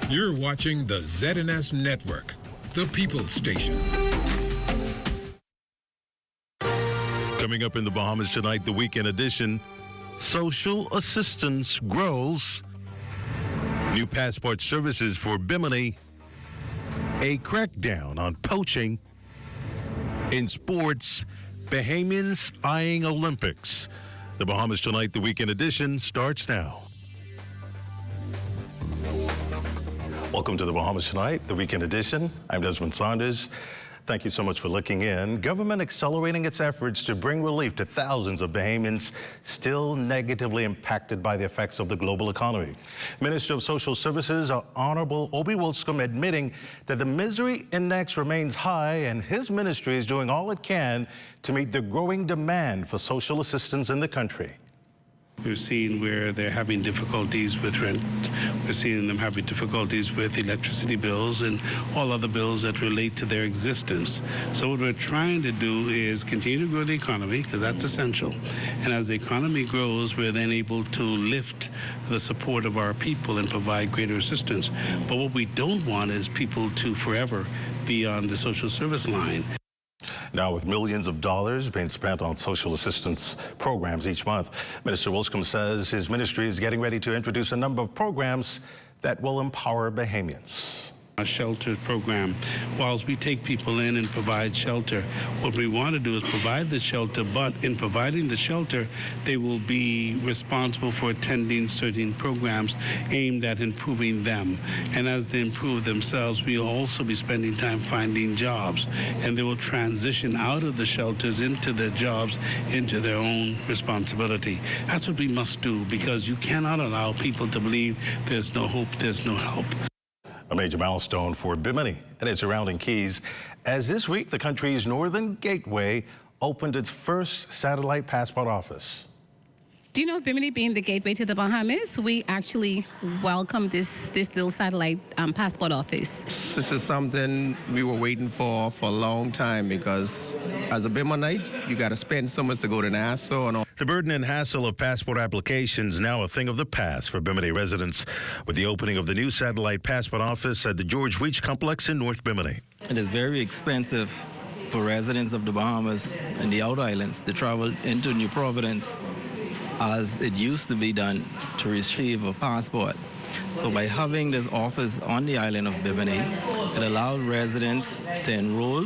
You're watching the ZNS Network, the People's Station. Coming up in the Bahamas tonight, the weekend edition, social assistance grows. New passport services for Bimini. A crackdown on poaching. In sports, Bahamians eyeing Olympics. The Bahamas tonight, the weekend edition, starts now. Welcome to the Bahamas Tonight, the weekend edition. I'm Desmond Saunders. Thank you so much for looking in. Government accelerating its efforts to bring relief to thousands of Bahamians still negatively impacted by the effects of the global economy. Minister of Social Services, Honorable Obi Wilscombe, admitting that the misery index remains high and his ministry is doing all it can to meet the growing demand for social assistance in the country. We're seeing where they're having difficulties with rent. We're seeing them having difficulties with electricity bills and all other bills that relate to their existence. So what we're trying to do is continue to grow the economy, because that's essential. And as the economy grows, we're then able to lift the support of our people and provide greater assistance. But what we don't want is people to forever be on the social service line. Now, with millions of dollars being spent on social assistance programs each month, Minister Wilscombe says his ministry is getting ready to introduce a number of programs that will empower Bahamians. A shelter program. Whilst we take people in and provide shelter, what we want to do is provide the shelter, but in providing the shelter, they will be responsible for attending certain programs aimed at improving them. And as they improve themselves, we'll also be spending time finding jobs, and they will transition out of the shelters into their jobs, into their own responsibility. That's what we must do, because you cannot allow people to believe there's no hope, there's no help. A major milestone for Bimini and its surrounding keys, as this week the country's northern gateway opened its first satellite passport office. Do you know, Bimini being the gateway to the Bahamas, we actually welcome this little satellite passport office. This is something we were waiting for a long time, because as a Biminite, you got to spend so much to go to Nassau and all. The burden and hassle of passport applications now a thing of the past for Bimini residents with the opening of the new satellite passport office at the George Weach Complex in North Bimini. It is very expensive for residents of the Bahamas and the outer islands to travel into New Providence, as it used to be done, to receive a passport. So by having this office on the island of Bimini, it allowed residents to enroll,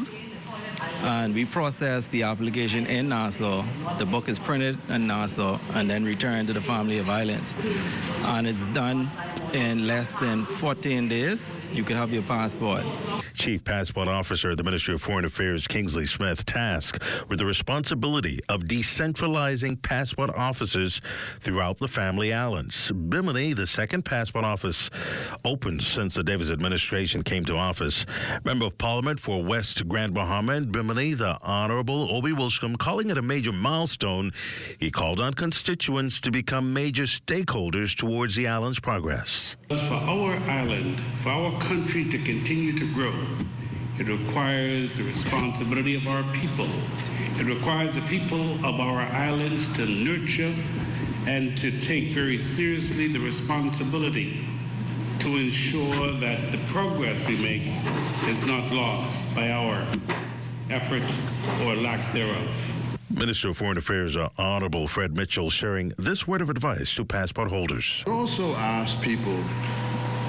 and we process the application in Nassau. The book is printed in Nassau and then returned to the family of islands. And it's done in less than 14 days. You can have your passport. Chief Passport Officer of the Ministry of Foreign Affairs, Kingsley Smith, tasked with the responsibility of decentralizing passport offices throughout the family islands. Bimini, the second passport office opened since the Davis administration came to office. Member of Parliament for West Grand Bahama and Bimini, the Honorable Obi Wilscombe, calling it a major milestone. He called on constituents to become major stakeholders towards the island's progress. For our island, for our country to continue to grow, it requires the responsibility of our people. It requires the people of our islands to nurture and to take very seriously the responsibility to ensure that the progress we make is not lost by our effort or lack thereof. Minister of Foreign Affairs, Honorable Fred Mitchell, sharing this word of advice to passport holders. I also ask people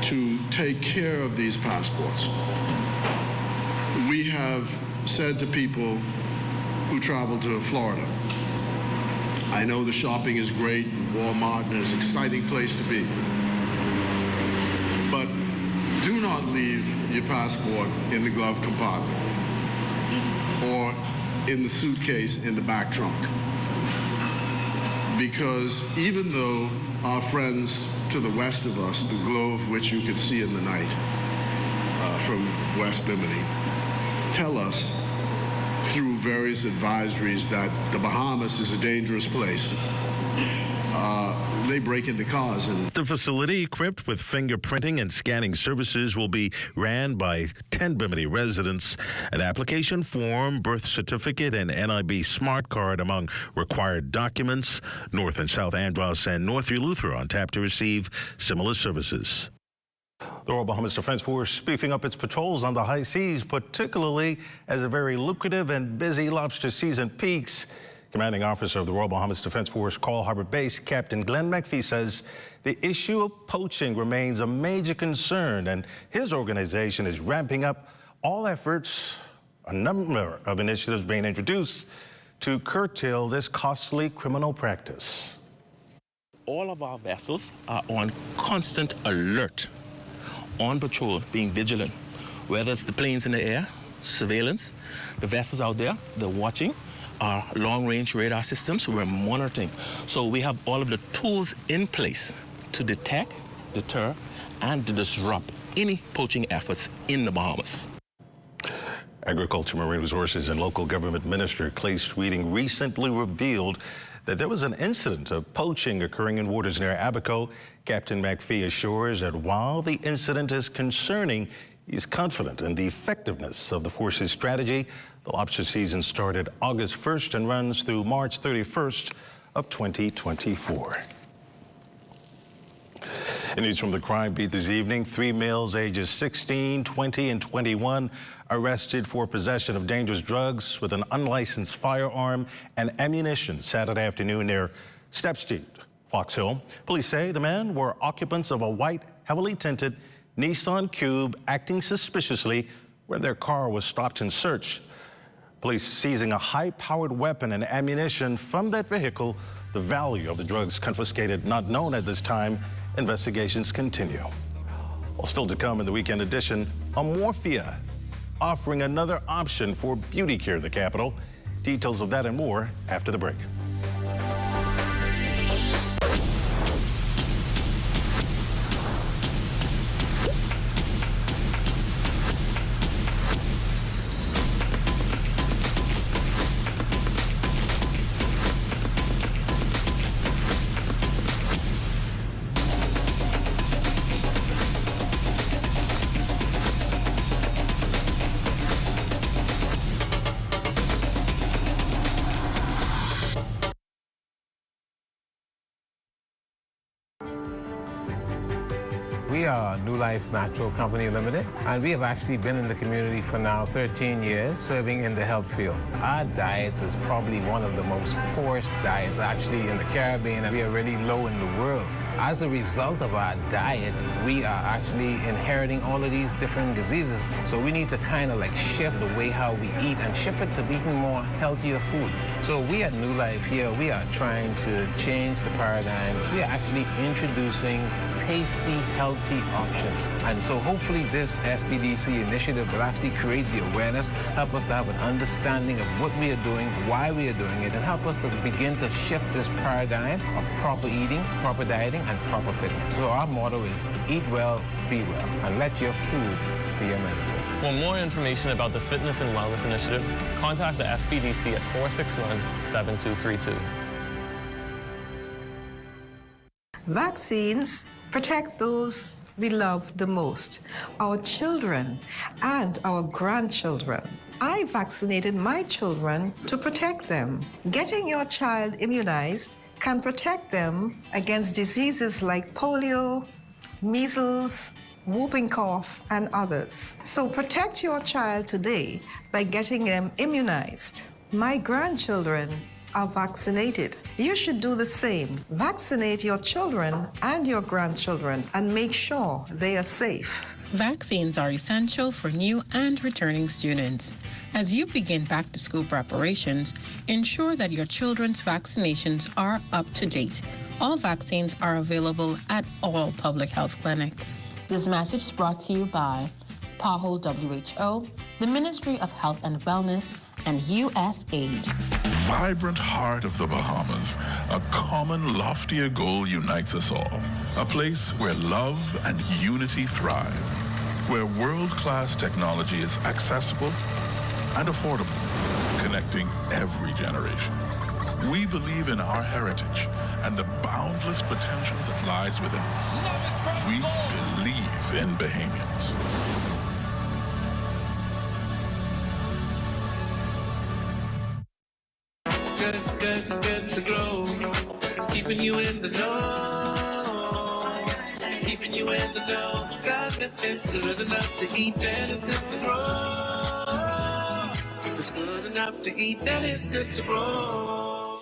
to take care of these passports. We have said to people who travel to Florida, I know the shopping is great, Walmart is an exciting place to be, but do not leave your passport in the glove compartment or in the suitcase in the back trunk. Because even though our friends to the west of us, the glow of which you can see in the night from West Bimini, tell us through various advisories that the Bahamas is a dangerous place, they break into cars. And the facility, equipped with fingerprinting and scanning services, will be ran by 10 Bimini residents. An application form, birth certificate, and NIB smart card among required documents. North and South Andros and North Eleuthera on tap to receive similar services. The Royal Bahamas Defense Force beefing up its patrols on the high seas, particularly as a very lucrative and busy lobster season peaks. Commanding Officer of the Royal Bahamas Defense Force, Coral Harbor Base, Captain Glenn McPhee, says the issue of poaching remains a major concern, and his organization is ramping up all efforts, a number of initiatives being introduced to curtail this costly criminal practice. All of our vessels are on constant alert, on patrol, being vigilant, whether it's the planes in the air, surveillance, the vessels out there, they're watching, our long-range radar systems, we're monitoring. So we have all of the tools in place to detect, deter, and to disrupt any poaching efforts in the Bahamas. Agriculture, Marine Resources, and Local Government Minister Clay Sweeting recently revealed that there was an incident of poaching occurring in waters near Abaco. Captain McPhee assures that while the incident is concerning, he's confident in the effectiveness of the force's strategy. The lobster season started August 1st and runs through March 31st of 2024. In news from the crime beat this evening, 3 males ages 16, 20, and 21 arrested for possession of dangerous drugs with an unlicensed firearm and ammunition Saturday afternoon near Step Street, Fox Hill. Police say the men were occupants of a white, heavily tinted Nissan Cube acting suspiciously when their car was stopped and searched. Police seizing a high-powered weapon and ammunition from that vehicle. The value of the drugs confiscated not known at this time. Investigations continue. Well, still to come in the weekend edition, Amorphia offering another option for beauty care in the capital. Details of that and more after the break. We are New Life Natural Company Limited, and we have actually been in the community for now 13 years, serving in the health field. Our diets is probably one of the most poorest diets actually in the Caribbean, and we are really low in the world. As a result of our diet, we are actually inheriting all of these different diseases. So we need to kind of like shift the way how we eat and shift it to eating more healthier food. So we at New Life here, we are trying to change the paradigms. We are actually introducing tasty, healthy options. And so hopefully this SBDC initiative will actually create the awareness, help us to have an understanding of what we are doing, why we are doing it, and help us to begin to shift this paradigm of proper eating, proper dieting, and proper fitness. So our motto is eat well, be well, and let your food be your medicine. For more information about the Fitness and Wellness Initiative, contact the SBDC at 461-7232. Vaccines protect those we love the most, our children and our grandchildren. I vaccinated my children to protect them. Getting your child immunized can protect them against diseases like polio, measles, whooping cough, and others. So protect your child today by getting them immunized. My grandchildren are vaccinated. You should do the same. Vaccinate your children and your grandchildren and make sure they are safe. Vaccines are essential for new and returning students. As you begin back-to-school preparations, ensure that your children's vaccinations are up to date. All vaccines are available at all public health clinics. This message is brought to you by PAHO WHO, the Ministry of Health and Wellness, and USAID. Vibrant heart of the Bahamas, a common loftier goal unites us all. A place where love and unity thrive, where world-class technology is accessible and affordable, connecting every generation. We believe in our heritage and the boundless potential that lies within us. We believe in Bahamians. Good to grow, keeping you in the know, keeping you in the know. It's good enough to eat, then it's good to grow. It's good enough to eat, then it's good to grow.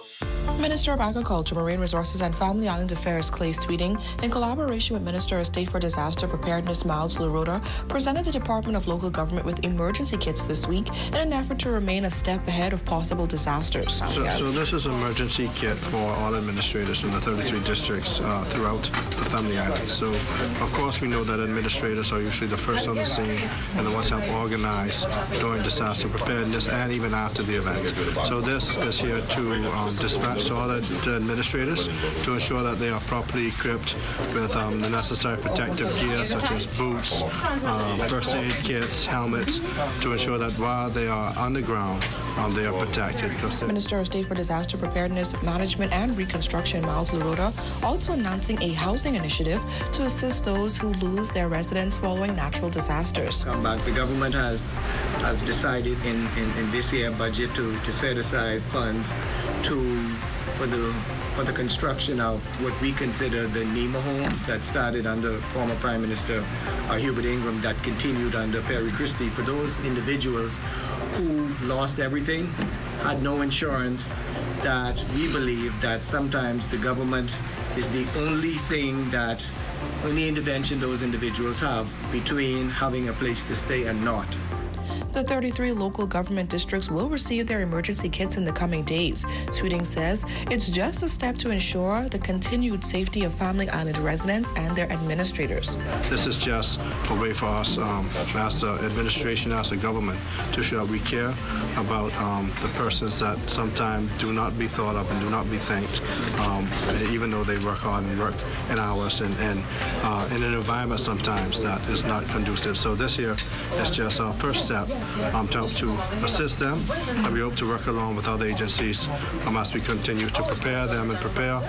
Minister of Agriculture, Marine Resources and Family Island Affairs Clay Sweeting, in collaboration with Minister of State for Disaster Preparedness Miles LaRota, presented the Department of Local Government with emergency kits this week in an effort to remain a step ahead of possible disasters. So this is an emergency kit for all administrators in the 33 districts throughout the Family Islands. So, of course, we know that administrators are usually the first on the scene and the ones help organize during disaster preparedness and even after the event. So this is here to dispatch to all the administrators to ensure that they are properly equipped with the necessary protective gear such as boots, first aid kits, helmets, to ensure that while they are on the ground, they are protected. Minister of State for Disaster Preparedness, Management and Reconstruction, Miles LaRota, also announcing a housing initiative to assist those who lose their residence following natural disasters. The government has decided in this year budget to set aside funds for the construction of what we consider the NEMA homes that started under former Prime Minister Hubert Ingram, that continued under Perry Christie, for those individuals who lost everything, had no insurance, that we believe that sometimes the government is the only intervention those individuals have between having a place to stay and not. The 33 local government districts will receive their emergency kits in the coming days. Sweeting says it's just a step to ensure the continued safety of Family Island residents and their administrators. This is just a way for us as the administration, as the government, to show that we care about the persons that sometimes do not be thought of and do not be thanked, even though they work hard and work in hours and in an environment sometimes that is not conducive. So this here is just our first step to help to assist them, and we hope to work along with other agencies as we continue to prepare them and prepare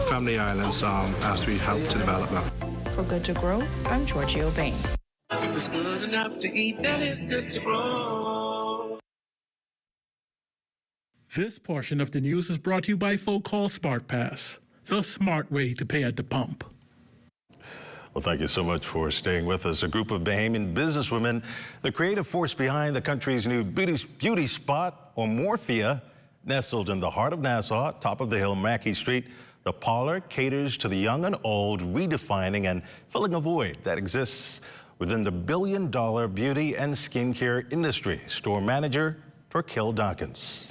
Family Islands as we help to develop them. For Good to Grow, I'm Georgie O'Bain. It's good enough to eat, then it's good to grow. This portion of the news is brought to you by FoCall SmartPass, the smart way to pay at the pump. Well, thank you so much for staying with us. A group of Bahamian businesswomen, the creative force behind the country's new beauty spot, Omorphia, nestled in the heart of Nassau, top of the hill, Mackey Street. The parlor caters to the young and old, redefining and filling a void that exists within the billion-dollar beauty and skincare industry. Store manager, Torquil Dawkins.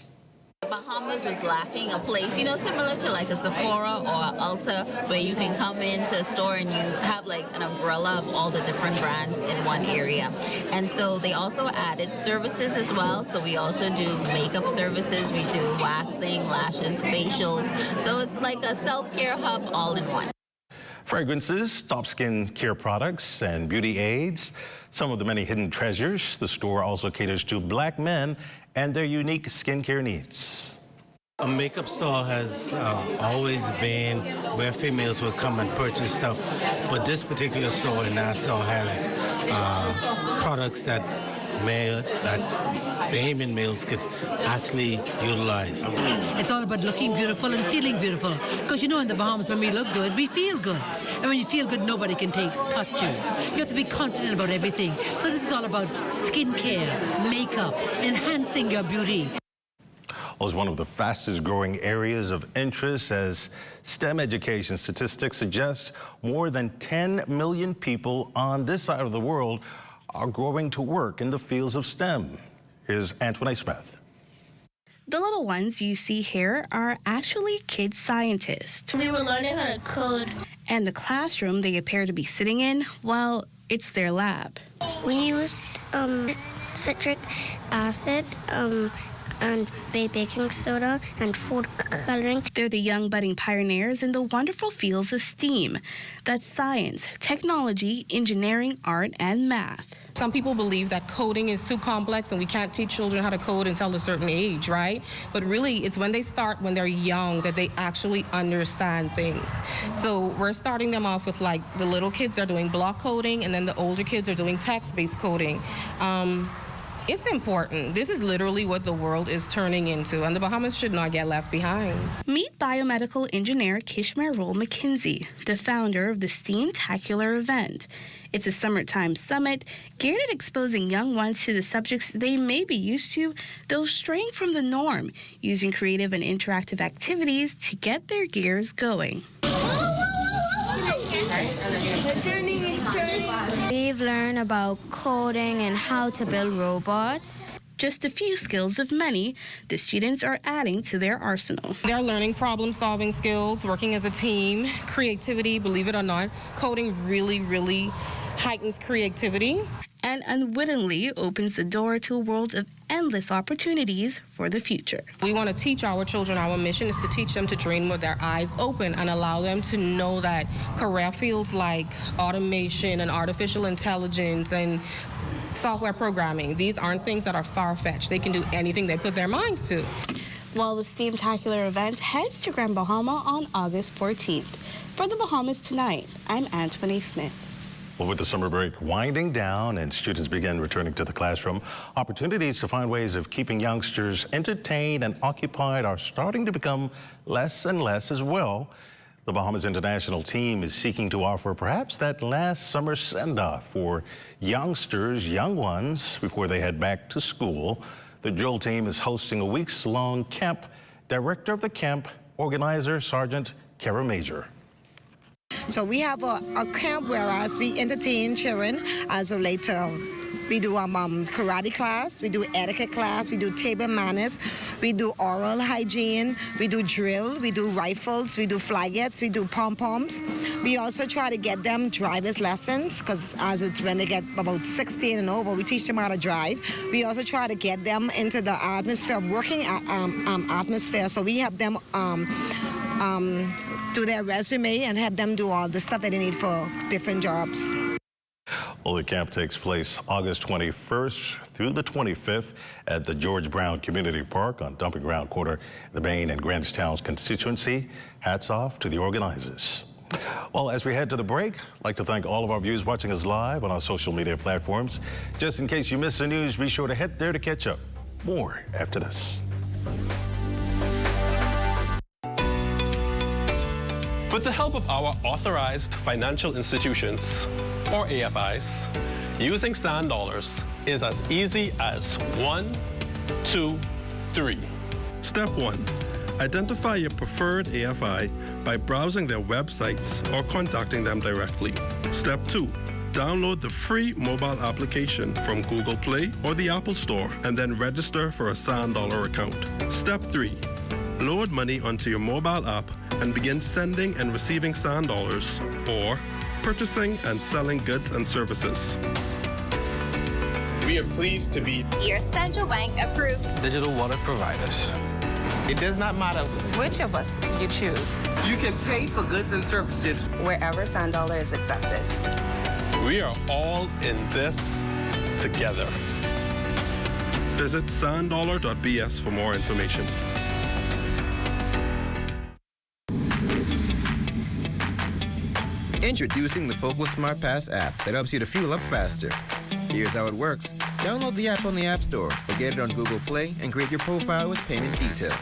Bahamas was lacking a place, similar to like a Sephora or Ulta, where you can come into a store and you have like an umbrella of all the different brands in one area. And so they also added services as well. So we also do makeup services, we do waxing, lashes, facials. So it's like a self-care hub all in one. Fragrances, top skin care products, and beauty aids, some of the many hidden treasures. The store also caters to Black men and their unique skincare needs. A makeup store has always been where females will come and purchase stuff, but this particular store in Nassau has products that Bahamian males could actually utilize. It's all about looking beautiful and feeling beautiful. Because in the Bahamas, when we look good, we feel good. And when you feel good, nobody can touch you. You have to be confident about everything. So this is all about skincare, makeup, enhancing your beauty. Well, it's one of the fastest growing areas of interest, as STEM education statistics suggest more than 10 million people on this side of the world are growing to work in the fields of STEM. Here's Antoinette Smith. The little ones you see here are actually kid scientists. We were learning how to code. And the classroom they appear to be sitting in, well, it's their lab. We used citric acid, and baking soda and food coloring. They're the young budding pioneers in the wonderful fields of STEAM. That's science, technology, engineering, art, and math. Some people believe that coding is too complex and we can't teach children how to code until a certain age, right? But really, it's when when they're young, that they actually understand things. So we're starting them off with like the little kids are doing block coding, and then the older kids are doing text-based coding. It's important. This is literally what the world is turning into, and the Bahamas should not get left behind. Meet biomedical engineer Kishmer Roll McKinsey, the founder of the Steamtacular event. It's a summertime summit geared at exposing young ones to the subjects they may be used to, though straying from the norm, using creative and interactive activities to get their gears going. We've learned about coding and how to build robots. Just a few skills of many the students are adding to their arsenal. They're learning problem-solving skills, working as a team, creativity, believe it or not. Coding really heightens creativity. And unwittingly opens the door to a world of endless opportunities for the future. We want to teach our children, our mission is to teach them to dream with their eyes open and allow them to know that career fields like automation and artificial intelligence and software programming, these aren't things that are far-fetched. They can do anything they put their minds to. Well, the Steamtacular event heads to Grand Bahama on August 14th. For the Bahamas Tonight, I'm Antoine Smith. Well, with the summer break winding down and students begin returning to the classroom, opportunities to find ways of keeping youngsters entertained and occupied are starting to become less and less as well. The Bahamas international team is seeking to offer perhaps that last summer send-off for youngsters, young ones, before they head back to school. The drill team is hosting a weeks-long camp. Director of the camp, organizer Sergeant Kara Major. So we have a camp whereas we entertain children as of later. We do karate class, we do etiquette class, we do table manners, we do oral hygiene, we do drill, we do rifles, we do flagettes, we do pom-poms. We also try to get them driver's lessons because as it's when they get about 16 and over, we teach them how to drive. We also try to get them into the atmosphere, working atmosphere, so we have them do their resume and have them do all the stuff that they need for different jobs. Well, the camp takes place August 21st through the 25th at the George Brown Community Park on Dumping Ground Quarter, the Bain and Grangetown's constituency. Hats off to the organizers. Well, as we head to the break, I'd like to thank all of our viewers watching us live on our social media platforms. Just in case you missed the news, be sure to head there to catch up. More after this. With the help of our authorized financial institutions, or AFIs, using sand dollars is as easy as 1, 2, 3. Step 1. Identify your preferred AFI by browsing their websites or contacting them directly. Step 2. Download the free mobile application from Google Play or the Apple Store and then register for a sand dollar account. Step 3. Load money onto your mobile app and begin sending and receiving sand dollars or purchasing and selling goods and services. We are pleased to be your central bank approved digital wallet providers. It does not matter which of us you choose. You can pay for goods and services wherever sand dollar is accepted. We are all in this together. Visit sanddollar.bs for more information. Introducing the Focal Smart Pass app that helps you to fuel up faster. Here's how it works. Download the app on the App Store or get it on Google Play and create your profile with payment details.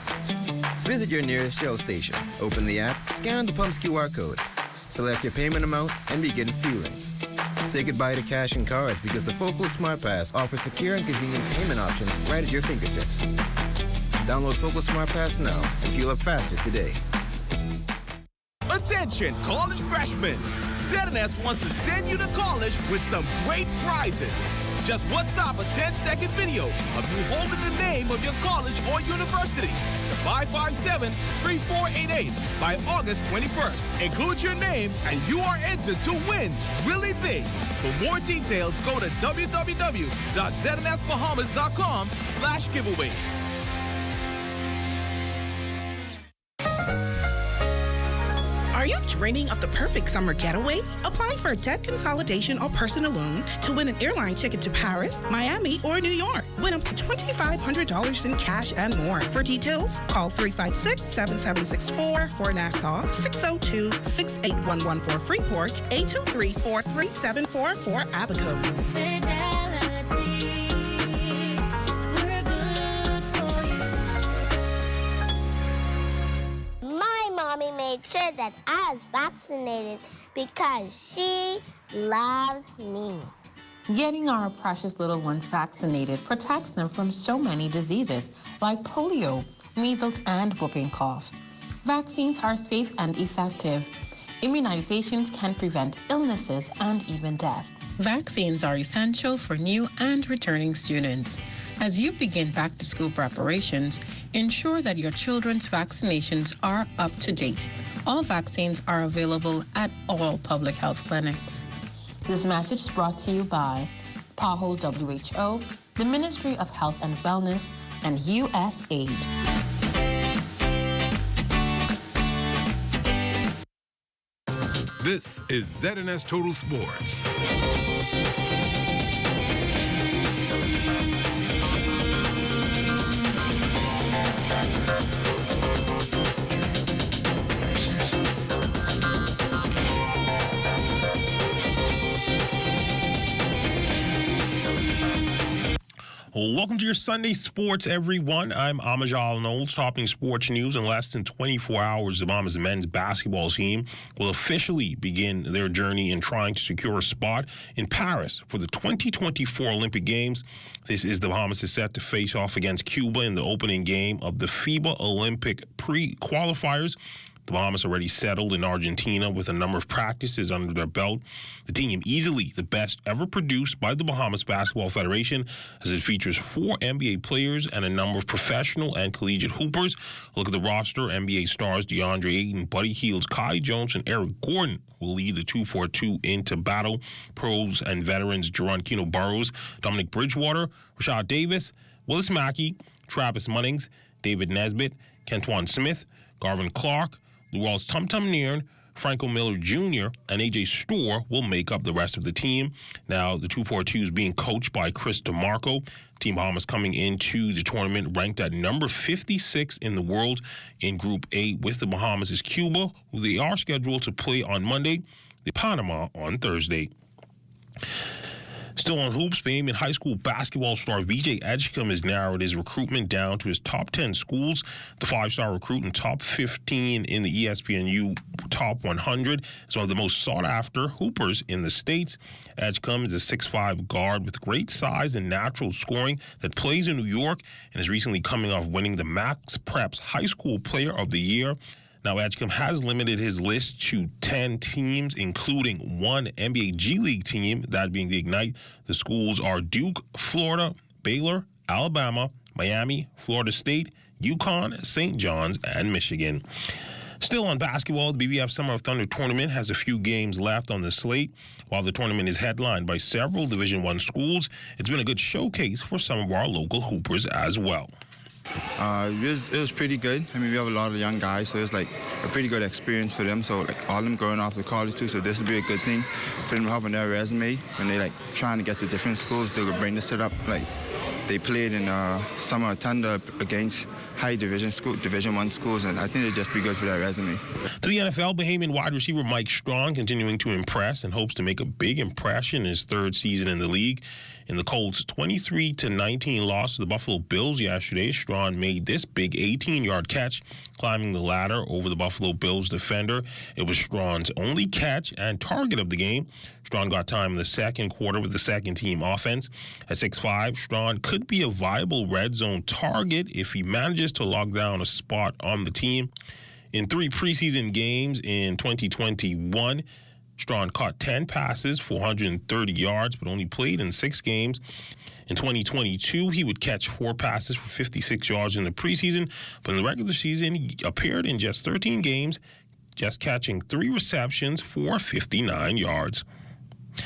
Visit your nearest Shell station. Open the app, scan the pump's QR code, select your payment amount, and begin fueling. Say goodbye to cash and cards because the Focal Smart Pass offers secure and convenient payment options right at your fingertips. Download Focal Smart Pass now and fuel up faster today. Attention, college freshmen! ZNS wants to send you to college with some great prizes. Just WhatsApp a 10-second video of you holding the name of your college or university to 557-3488 by August 21st. Include your name and you are entered to win really big. For more details, go to www.znsbahamas.com/giveaways. Are you dreaming of the perfect summer getaway? Apply for a debt consolidation or personal loan to win an airline ticket to Paris, Miami, or New York. Win up to $2,500 in cash and more. For details, call 356-7764 for Nassau, 602-6811 for Freeport, 823-4374 for Abaco. Fidelity. made sure that I was vaccinated because she loves me. Getting our precious little ones vaccinated protects them from so many diseases like polio, measles, and whooping cough. Vaccines are safe and effective. Immunizations can prevent illnesses and even death. Vaccines are essential for new and returning students. As you begin back-to-school preparations, ensure that your children's vaccinations are up to date. All vaccines are available at all public health clinics. This message is brought to you by PAHO WHO, the Ministry of Health and Wellness, and USAID. This is ZNS Total Sports. Welcome to your Sunday Sports, everyone. I'm Amajal Knowles, topping sports news. In less than 24 hours, the Bahamas men's basketball team will officially begin their journey in trying to secure a spot in Paris for the 2024 Olympic Games. This is the Bahamas is set to face off against Cuba in the opening game of the FIBA Olympic pre-qualifiers. The Bahamas already settled in Argentina with a number of practices under their belt. The team, easily the best ever produced by the Bahamas Basketball Federation, as it features 4 NBA players and a number of professional and collegiate hoopers. Look at the roster. NBA stars DeAndre Ayton, Buddy Hield, Kai Jones, and Eric Gordon will lead the 2-4-2 into battle. Pros and veterans Jaron Keno Burrows, Dominic Bridgewater, Rashad Davis, Willis Mackey, Travis Munnings, David Nesbitt, Kentuan Smith, Garvin Clark, Luwals Tum Nairn, Franco Miller Jr., and A.J. Storr will make up the rest of the team. Now, the 2-4-2 is being coached by Chris DeMarco. Team Bahamas coming into the tournament ranked at number 56 in the world. In Group A with the Bahamas is Cuba, who they are scheduled to play on Monday, the Panama on Thursday. Still on hoops, Bahamian high school basketball star VJ Edgecombe has narrowed his recruitment down to his top 10 schools. The 5-star recruit and top 15 in the ESPNU top 100 is one of the most sought-after hoopers in the States. Edgecombe is a 6'5" guard with great size and natural scoring that plays in New York and is recently coming off winning the Max Preps High School Player of the Year. Now, Edgecombe has limited his list to 10 teams, including one NBA G League team, that being the Ignite. The schools are Duke, Florida, Baylor, Alabama, Miami, Florida State, UConn, St. John's, and Michigan. Still on basketball, the BBF Summer of Thunder tournament has a few games left on the slate. While the tournament is headlined by several Division I schools, it's been a good showcase for some of our local hoopers as well. It was pretty good. I mean, we have a lot of young guys, so it's like a pretty good experience for them. So like all of them going off to college too, so this would be a good thing for them to have on their resume when they like trying to get to different schools. They could bring this up. Like they played in Summer of Thunder against high Division I schools, and I think it'd just be good for their resume. To the NFL, Bahamian wide receiver Mike Strong continuing to impress and hopes to make a big impression in his third season in the league. In the Colts' 23-19 loss to the Buffalo Bills yesterday, Strong made this big 18-yard catch, climbing the ladder over the Buffalo Bills defender. It was Strong's only catch and target of the game. Strong got time in the second quarter with the second-team offense. At 6'5", Strong could be a viable red zone target if he manages to lock down a spot on the team. In 3 preseason games in 2021, Strong caught 10 passes for 130 yards, but only played in 6 games. In 2022, he would catch 4 passes for 56 yards in the preseason, but in the regular season, he appeared in just 13 games, just catching 3 receptions for 59 yards.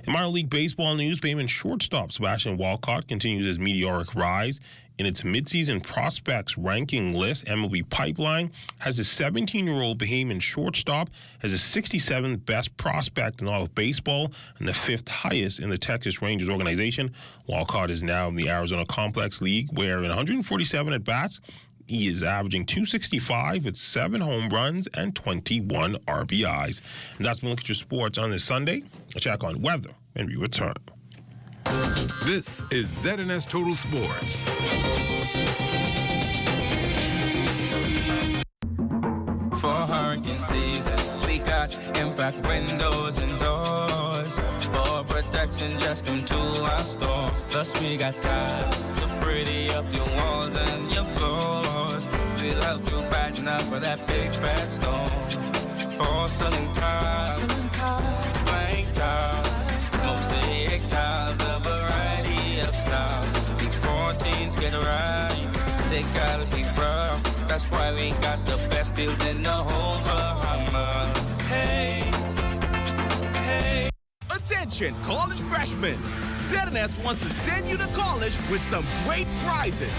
In minor league baseball news, Bahamian shortstop Sebastian Walcott continues his meteoric rise. In its midseason prospects ranking list, MLB Pipeline has a 17-year-old Bahamian shortstop as the 67th best prospect in all of baseball and the 5th highest in the Texas Rangers organization. Walcott is now in the Arizona Complex League, where in 147 at-bats, he is averaging .265 with 7 home runs and 21 RBIs. And that's been Look at Your Sports on this Sunday. I'll check on weather and we return. This is ZNS Total Sports. For hurricanes. season. We got impact windows and doors. For protection, just come to our store. Plus we got tiles to pretty up your walls and your floors. We'll help you brighten up for that big bad storm. Porcelain tiles, blank tiles, mosaic tiles, a variety of styles. Before teens get right, they gotta be rough. That's why we got the best deals in the whole Bahamas. Hey, hey. Attention, college freshmen. ZNS wants to send you to college with some great prizes.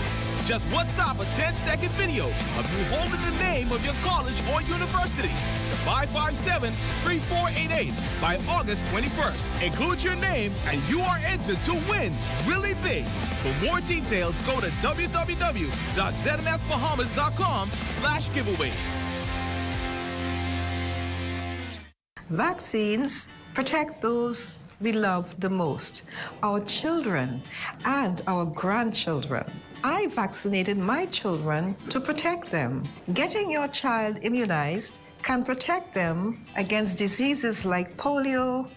Just WhatsApp a 10-second video of you holding the name of your college or university to 557-3488 by August 21st. Include your name and you are entered to win really big. For more details, go to www.znsbahamas.com/giveaways. Vaccines protect those we love the most, our children and our grandchildren. I vaccinated my children to protect them. Getting your child immunized can protect them against diseases like polio,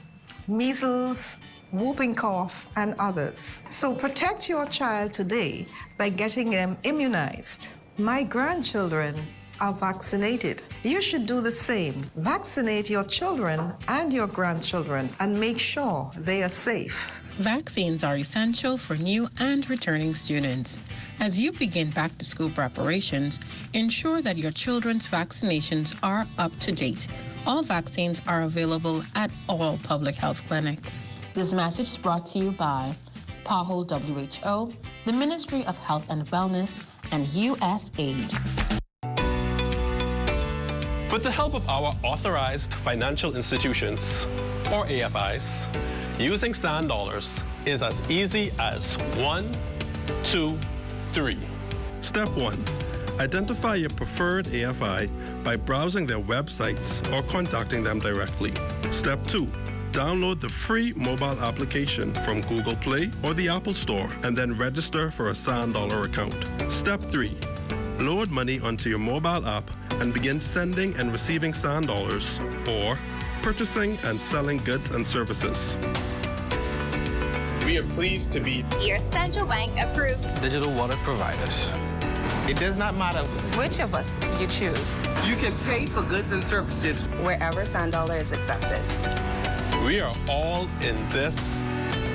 measles, whooping cough, and others. So protect your child today by getting them immunized. My grandchildren are vaccinated. You should do the same. Vaccinate your children and your grandchildren and make sure they are safe. Vaccines are essential for new and returning students. As you begin back-to-school preparations, ensure that your children's vaccinations are up to date. All vaccines are available at all public health clinics. This message is brought to you by PAHO WHO, the Ministry of Health and Wellness, and USAID. With the help of our authorized financial institutions, or AFIs, using sand dollars is as easy as 1, 2, 3. Step 1. Identify your preferred AFI by browsing their websites or contacting them directly. Step 2. Download the free mobile application from Google Play or the Apple Store and then register for a Sand Dollar account. Step 3. Load money onto your mobile app and begin sending and receiving sand dollars or purchasing and selling goods and services. We are pleased to be your central bank approved digital wallet providers. It does not matter Which of us you choose, You can pay for goods and services wherever Sand Dollar is accepted. We are all in this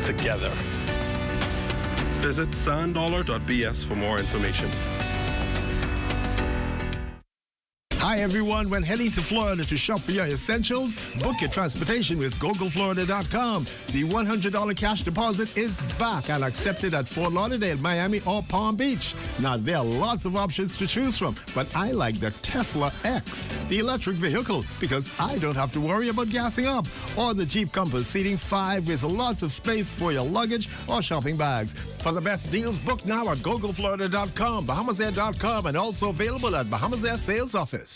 together. Visit sanddollar.bs for more information. Hi everyone, when heading to Florida to shop for your essentials, book your transportation with GoGoFlorida.com. The $100 cash deposit is back and accepted at Fort Lauderdale, Miami, or Palm Beach. Now there are lots of options to choose from, but I like the Tesla X, the electric vehicle, because I don't have to worry about gassing up, or the Jeep Compass seating 5 with lots of space for your luggage or shopping bags. For the best deals, book now at GoGoFlorida.com, BahamasAir.com, and also available at Bahamas Air Sales Office.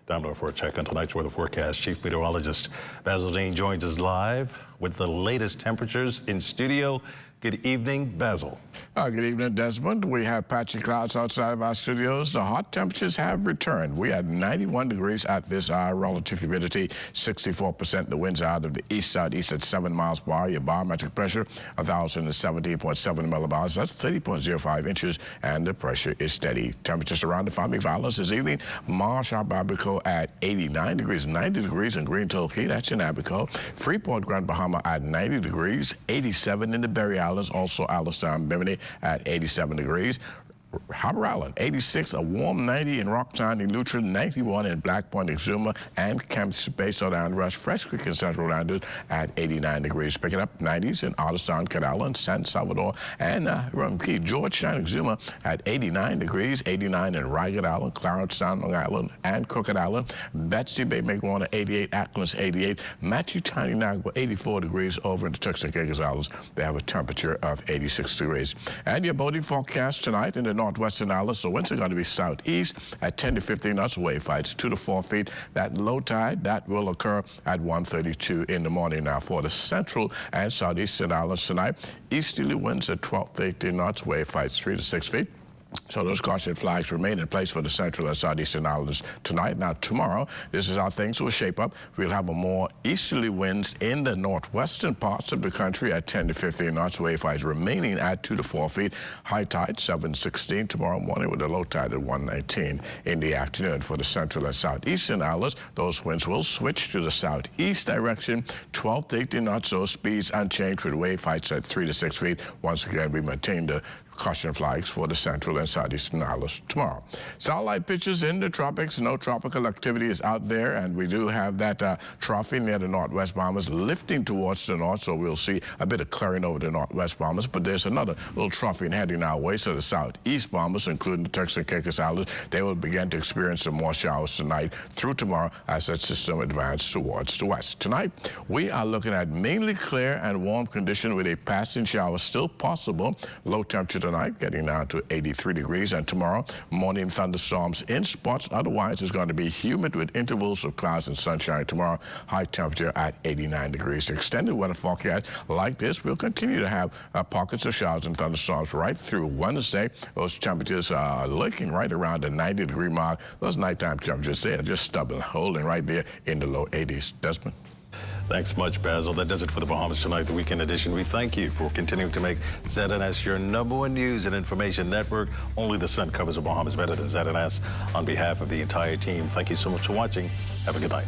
Time now for a check on tonight's weather forecast. Chief Meteorologist Basil Dean joins us live with the latest temperatures in studio. Good evening, Basil. Good evening, Desmond. We have patchy clouds outside of our studios. The hot temperatures have returned. We had 91 degrees at this hour, relative humidity 64%. The winds out of the east-southeast at 7 miles per hour. Your barometric pressure 1,017.7 millibars. That's 30.05 inches, and the pressure is steady. Temperatures around the Farming Violence this evening. Marshall, Abaco at 89 degrees, 90 degrees in Green Tulkey. That's in Abaco. Freeport, Grand Bahama at 90 degrees, 87 in the Berry Islands, also Allenstown, Bimini at 87 degrees. Harbour Island, 86, a warm 90 in Rocktown, Eleuthera, 91 in Black Point, Exuma, and Camp Space, Southern Rush, Fresh Creek in Central Landers at 89 degrees. Picking up 90s in Otterstown, Cadallan, San Salvador, and Rum Key, Georgetown, Exuma at 89 degrees, 89 in Ragged Island, Clarencetown, Long Island, and Crooked Island, Betsy Bay, Maguana, 88, Acklands, 88, Matthew Tiny, Nagua, 84 degrees over in the Turks and Caicos Islands. They have a temperature of 86 degrees. And your boating forecast tonight in the northwestern islands, the winds are going to be southeast at 10 to 15 knots, wave heights 2 to 4 feet. That low tide, that will occur at 1:32 in the morning. Now for the central and southeastern islands tonight, easterly winds at 12 to 18 knots, wave heights 3 to 6 feet. So those caution flags remain in place for the central and southeastern islands tonight. Now, tomorrow, this is how things will shape up. We'll have a more easterly winds in the northwestern parts of the country at 10 to 15 knots. Wave heights remaining at 2 to 4 feet. High tide, 7:16 tomorrow morning with a low tide at 1:19 in the afternoon. For the central and southeastern islands, those winds will switch to the southeast direction, 12 to 18 knots. Those speeds unchanged with wave heights at 3 to 6 feet. Once again, we maintain the caution flags for the central and southeastern islands tomorrow. Satellite pictures in the tropics. No tropical activity is out there, and we do have that trophy near the northwest Bahamas lifting towards the north, so we'll see a bit of clearing over the northwest Bahamas. But there's another little trophy heading our way, so the southeast Bahamas, including the Turks and Caicos Islands, they will begin to experience some more showers tonight through tomorrow as that system advances towards the west. Tonight, we are looking at mainly clear and warm condition with a passing shower still possible. Low temperature tonight, getting down to 83 degrees, and tomorrow, morning thunderstorms in spots. Otherwise, it's going to be humid with intervals of clouds and sunshine tomorrow. High temperature at 89 degrees. Extended weather forecast like this, we'll continue to have pockets of showers and thunderstorms right through Wednesday. Those temperatures are lurking right around the 90-degree mark. Those nighttime temperatures, they are just stubborn, holding right there in the low 80s. Desmond? Thanks much, Basil. That does it for the Bahamas Tonight, the weekend edition. We thank you for continuing to make ZNS your #1 news and information network. Only the sun covers the Bahamas better than ZNS. On behalf of the entire team, thank you so much for watching. Have a good night.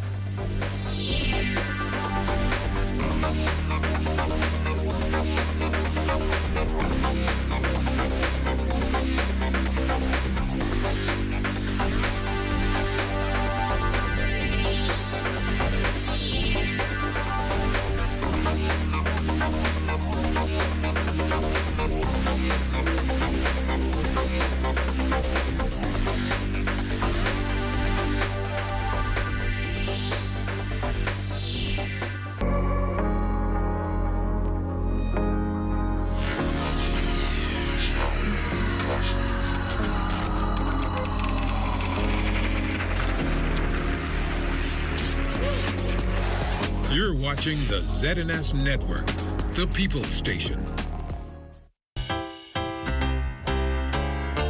You're watching the ZNS Network, the People's Station.